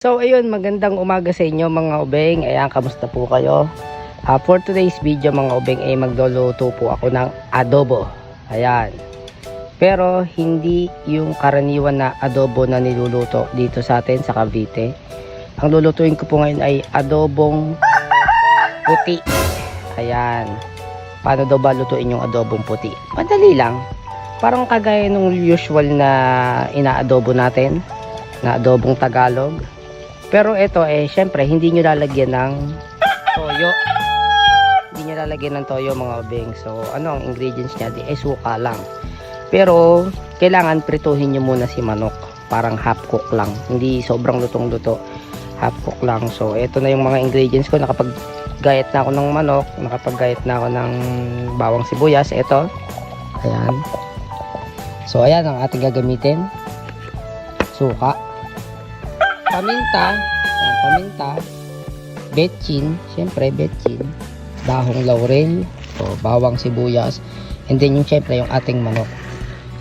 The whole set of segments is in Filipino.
So ayun, magandang umaga sa inyo mga ubeng. Ayan, kamusta po kayo? For today's video mga ubeng ay magluluto po ako ng adobo. Ayan. Pero hindi yung karaniwan na adobo na niluluto dito sa atin sa Cavite. Ang lulutuin ko po ngayon ay adobong puti. Ayan. Paano daw ba lutuin yung adobong puti? Madali lang. Parang kagaya ng usual na inaadobo natin, na adobong Tagalog. Pero ito syempre hindi nyo lalagyan ng toyo. Hindi nyo lalagyan ng toyo mga ubeng. So ano ang ingredients niya? Suka lang. Pero kailangan prituhin nyo muna si manok. Parang half cook lang. Hindi sobrang lutong-luto. Half cook lang. So ito na yung mga ingredients ko. Nakapaggayat na ako ng manok. Nakapaggayat na ako ng bawang sibuyas. Ito. Ayan. So ayan ang ating gagamitin. Suka. Paminta, betchin, syempre betchin, dahong laurel, bawang sibuyas, and then yung syempre yung ating manok.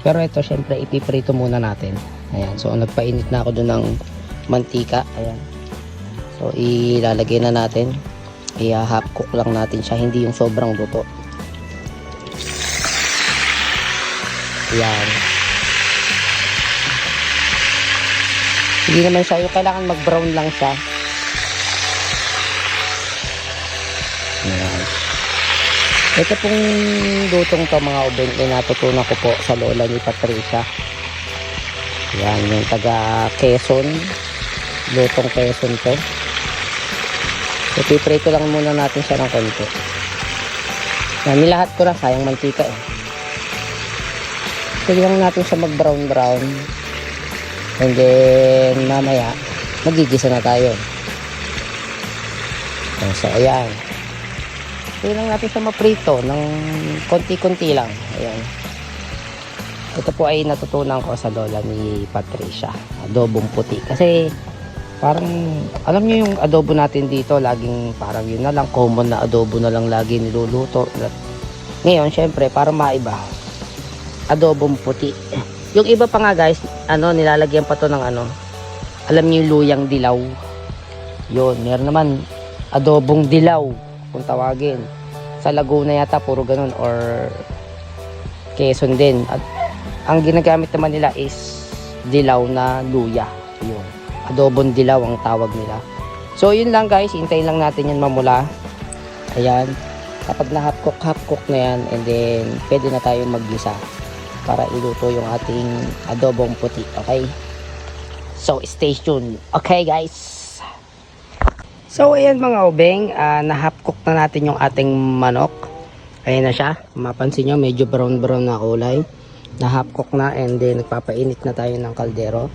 Pero ito syempre ipiprito muna natin. Ayan, so nagpainit na ako doon ng mantika. Ayan. So ilalagay na natin. I-half cook lang natin siya, hindi yung sobrang luto. Ayan. Hindi naman siya, yung kailangan mag-brown lang siya. Ayan. Ito pong lutong to mga ubeng ay natutunan ko po sa lola ni Patricia. Ayan, yung taga Quezon. Lutong Quezon to. So, piprito lang muna natin siya ng konti. Ayan, nilahat ko na, sayang mantika eh. Sige lang natin siya mag-brown-brown. And then mamaya magigisa na tayo. So ayan. Pwede lang natin siya maprito ng konti-konti lang. Ayan. Ito po ay natutunan ko sa lola ni Patricia. Adobong puti. Kasi parang alam niyo yung adobo natin dito laging parang yun na lang. Common na adobo na lang lagi niluluto. Ngayon syempre para maiba. Adobong puti. Yung iba pa nga guys, nilalagyan pa to ng alam niyo yung luyang dilaw. Yun, meron naman adobong dilaw kung tawagin. Sa Laguna yata puro ganun or Quezon din. At ang ginagamit naman nila is dilaw na luya. Yun, adobong dilaw ang tawag nila. So yun lang guys, hintayin lang natin yan mamula. Ayan, kapag na half cook na yan, and then pwede na tayo maggisa para iluto yung ating adobong puti. Okay? So, stay tuned. Okay, guys? So, ayan mga ubeng. Na-half cook na natin yung ating manok. Ayan na siya. Mapansin nyo, medyo brown-brown na kulay. Na-half cook na and then nagpapainit na tayo ng kaldero.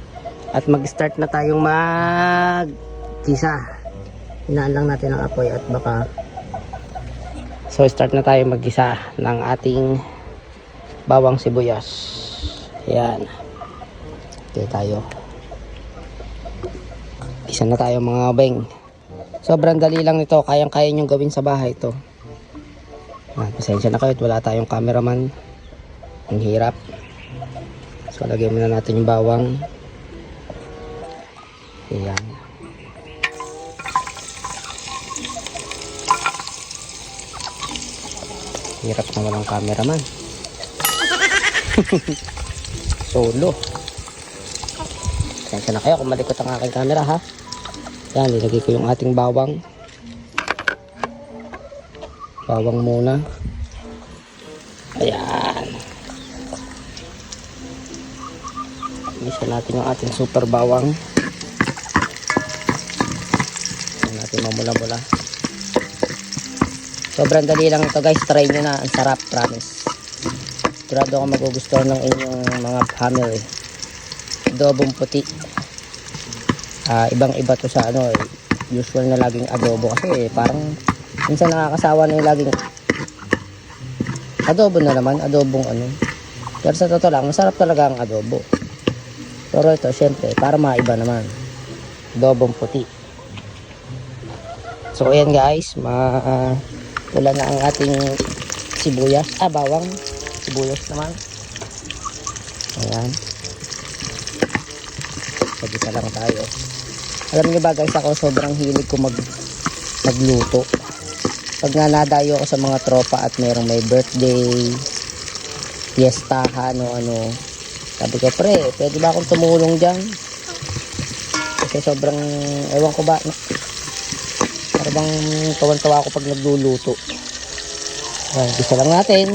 At mag-start na tayong mag-gisa. Hinaan lang natin ang apoy at baka... So, start na tayo mag-gisa ng ating bawang sibuyas. Ayan. Okay tayo. Isa na tayo mga beng. Sobrang dali lang nito. Kayang-kaya nyong gawin sa bahay ito. Pasensya na kayo at wala tayong cameraman. Ang hirap. So lagyan muna natin yung bawang. Ayan. Hirap na walang cameraman. Solo. Pasensya na kayo kung malikot ang aking camera ha. Yan, nilagay ko yung ating bawang. Bawang muna. Ayan. Isa natin yung ating super bawang. Ayan natin mamula-mula. Sobrang dali lang ito guys. Try nyo na. Ang sarap, promise. Sigurado ako magugustuhan ng inyong mga family. Adobong puti. Ibang-iba to sa usual na laging adobo kasi parang minsan nakakasawa na yung laging adobo na naman, adobong Pero sa totoo lang, masarap talaga ang adobo. Pero ito, syempre, para maiba naman. Adobong puti. So, ayan guys, wala na ang ating sibuyas. Bawang. Sibuyas naman. Ayan. Pag-isa lang tayo. Alam niyo ba guys, ako sobrang hilig ko magluto. Pag nga nadayo ako sa mga tropa at merong may birthday, fiestahan o ano, sabi ko, pre, pwede ba akong tumulong dyan? Kasi sobrang, ewan ko ba, parang tawan-tawa ako pag nagluluto. Gisa lang natin.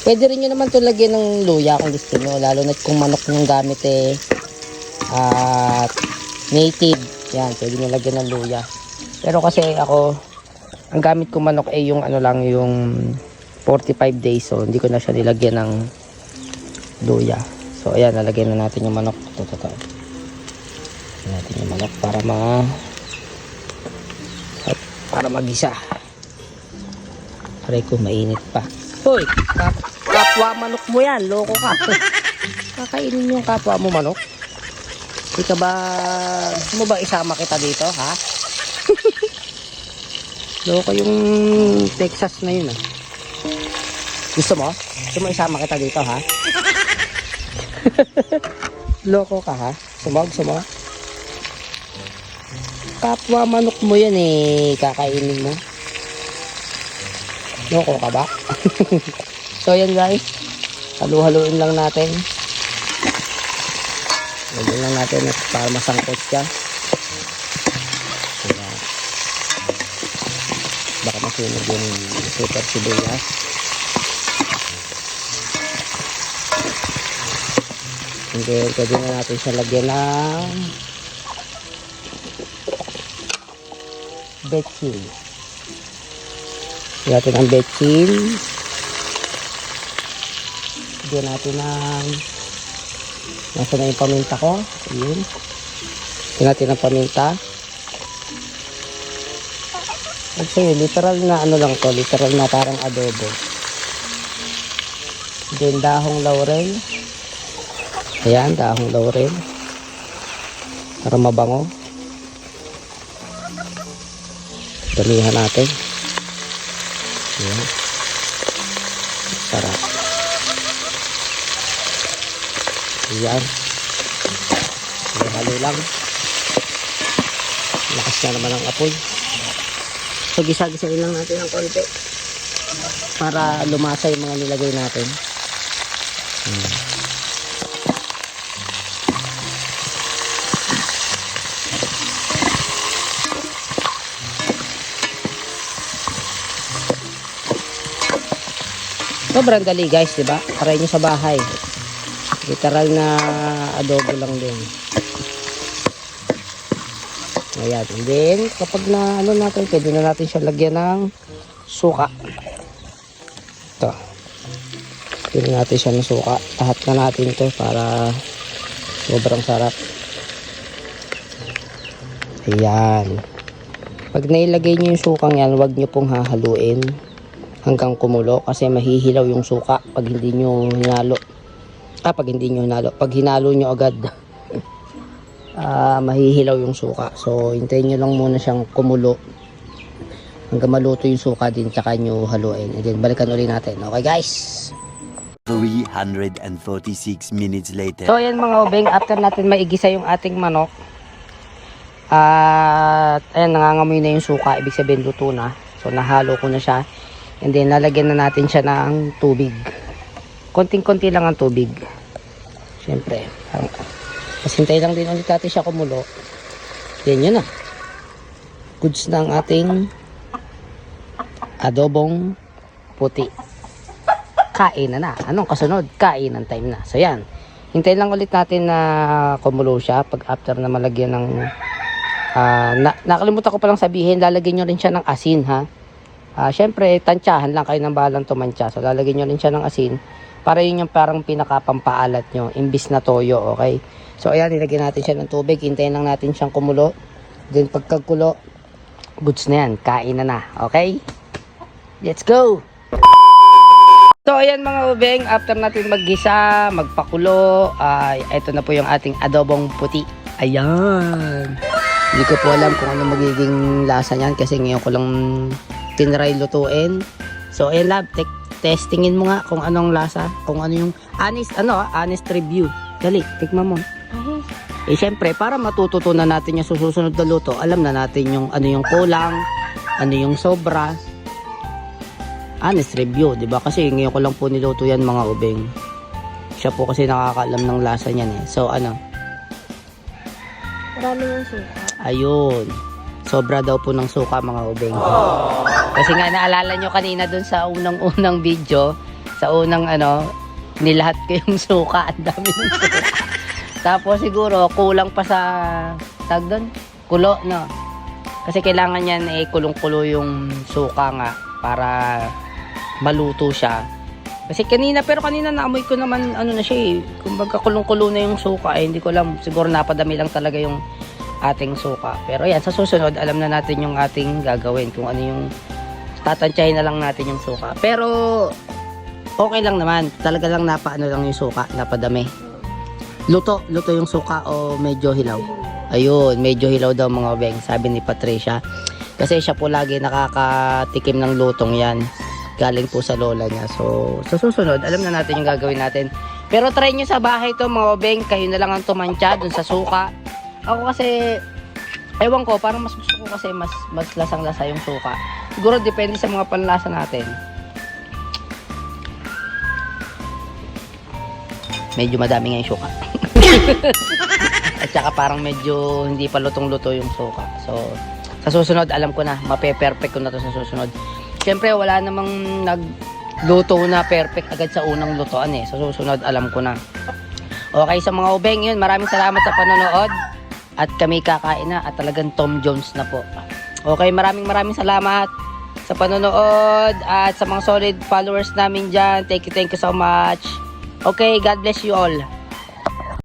Pwede rin nyo naman ito lagyan ng luya kung gusto nyo, lalo na kung manok yung gamit at native, yan, pwede nyo lagyan ng luya. Pero kasi ako, ang gamit ko manok ay yung ano lang, yung 45 days, so hindi ko na siya nilagyan ng luya. So ayan, lalagyan na natin yung manok. Ito. Lagyan natin yung manok para magisa. Aray ko, mainit pa. Hoy, kapwa manok mo yan, loko ka. Kakainin yung kapwa mo manok. Di ka ba, gusto mo ba isama kita dito, ha? Loko yung Texas na yun, ah. Gusto mo? Gusto mo isama kita dito, ha? Loko ka, ha? Gusto mo? Kapwa manok mo yan, kakainin mo. Loko ka ba? So yan guys, halu-haluin lang natin. Lagyan lang natin para masangkot siya. Kaya baka masunog yung super sibuyas. And then pwede na natin siya lagyan ng betchin. Lagyan natin ang betchin. Lagyan natin ng nasa na yung paminta ko. Ayun. Lagyan natin ang paminta. Okay, literal na ano lang to. Literal na parang adobo. Then dahong laurel. Ayan, dahong laurel. Para mabango. Damihan natin. Ayan. Sarap. Ayan. Halo lang. Lakas na naman ang apoy. So gisa-gisain lang natin ng konti para lumasa yung mga nilagay natin. Sobrang dali guys, diba? Try nyo sa bahay. Literal na adobo lang din. Ayan. And then, kapag na ano natin, pwede na natin siya lagyan ng suka. Ito. Pwede natin siya ng suka. Tahat na natin ito para sobrang sarap. Ayan. Pag nailagay nyo yung sukang yan, huwag nyo pong hahaluin hanggang kumulo kasi mahihilaw yung suka pag hindi nyo hinalo. Pag hinalo nyo agad, mahihilaw yung suka. So, hintayin nyo lang muna siyang kumulo hanggang maluto yung suka din, tsaka nyo haluin. And then, balikan ulit natin. Okay, guys? 346 minutes later. So, ayan mga ubeng, after natin maigisa yung ating manok, at ayan, nangangamoy na yung suka. Ibig sabihin, luto na. So, nahalo ko na siya. And then, lalagyan na natin siya ng tubig. Konting-konti lang ang tubig. Siyempre. Pasintay lang din ulit natin siya kumulo. Yan yun na. Goods na ang ating adobong puti. Kain na. Anong kasunod? Kain ng time na. So yan. Hintayin lang ulit natin na kumulo siya. Pag after na malagyan ng nakalimutan ko palang sabihin, lalagyan nyo rin siya ng asin, ha. Siyempre, tansyahan lang kayo ng balang tumantsa. So, lalagyan nyo rin siya ng asin para yun yung parang pinakapampaalat nyo, imbis na toyo, okay? So, ayan, nilagyan natin siya ng tubig. Hintayin lang natin siyang kumulo. Then, pagkagulo, goods na yan. Kain na, okay? Let's go! So, ayan mga ubeng, after natin maggisa, magpakulo, ito na po yung ating adobong puti. Ayan! Hindi ko po alam kung ano magiging lasa niyan kasi ngayon ko lang tinry lutuin. So, ayan lab, testingin mo nga kung anong lasa, kung ano yung honest review. Dali, tikman mo. Siyempre, para matututunan natin yung susunod na luto, alam na natin yung ano yung kulang, ano yung sobra. Honest review, di ba? Kasi ngayon ko lang po niluto yan mga ubeng. Siya po kasi nakakaalam ng lasa niyan eh. So, ano? Marami yung suka. Ayun. Sobra daw po ng suka mga ubeng. Kasi nga naalala nyo kanina dun sa unang-unang video, sa unang nilahat ko yung suka. Ang dami ng suka. Tapos siguro kulang pa sa tag doon, kulo, no? Kasi kailangan yan kulong-kulo yung suka nga para maluto siya. Kasi kanina naamoy ko naman na siya kumbaga kulong-kulo na yung suka hindi ko alam, siguro napadami lang talaga yung ating suka. Pero yan, sa susunod alam na natin yung ating gagawin, kung ano yung tatantyahin na lang natin yung suka. Pero okay lang naman, talaga lang napaano lang yung suka, napadami. Luto yung suka o medyo hilaw? Ayun, medyo hilaw daw mga beng, sabi ni Patricia. Kasi siya po lagi nakakatikim ng lutong yan. Galing po sa lola niya. So, sa susunod, alam na natin yung gagawin natin. Pero try nyo sa bahay to mga beng, kayo na lang ang tumantya dun sa suka. Ako kasi, ewan ko, parang mas gusto ko kasi mas lasang-lasa yung suka. Siguro depende sa mga panlasa natin. Medyo madami nga yung suka. At saka parang medyo hindi pa lutong-luto yung suka. So, sa susunod, alam ko na, mape-perfect ko na to sa susunod. Siyempre, wala namang nagluto na perfect agad sa unang lutoan eh. Sa susunod, alam ko na. Okay, sa mga ubeng yun, maraming salamat sa panonood. At kami kakain na at talagang Tom Jones na po. Okay, maraming salamat sa panonood at sa mga solid followers namin dyan. Thank you so much. Okay, God bless you all.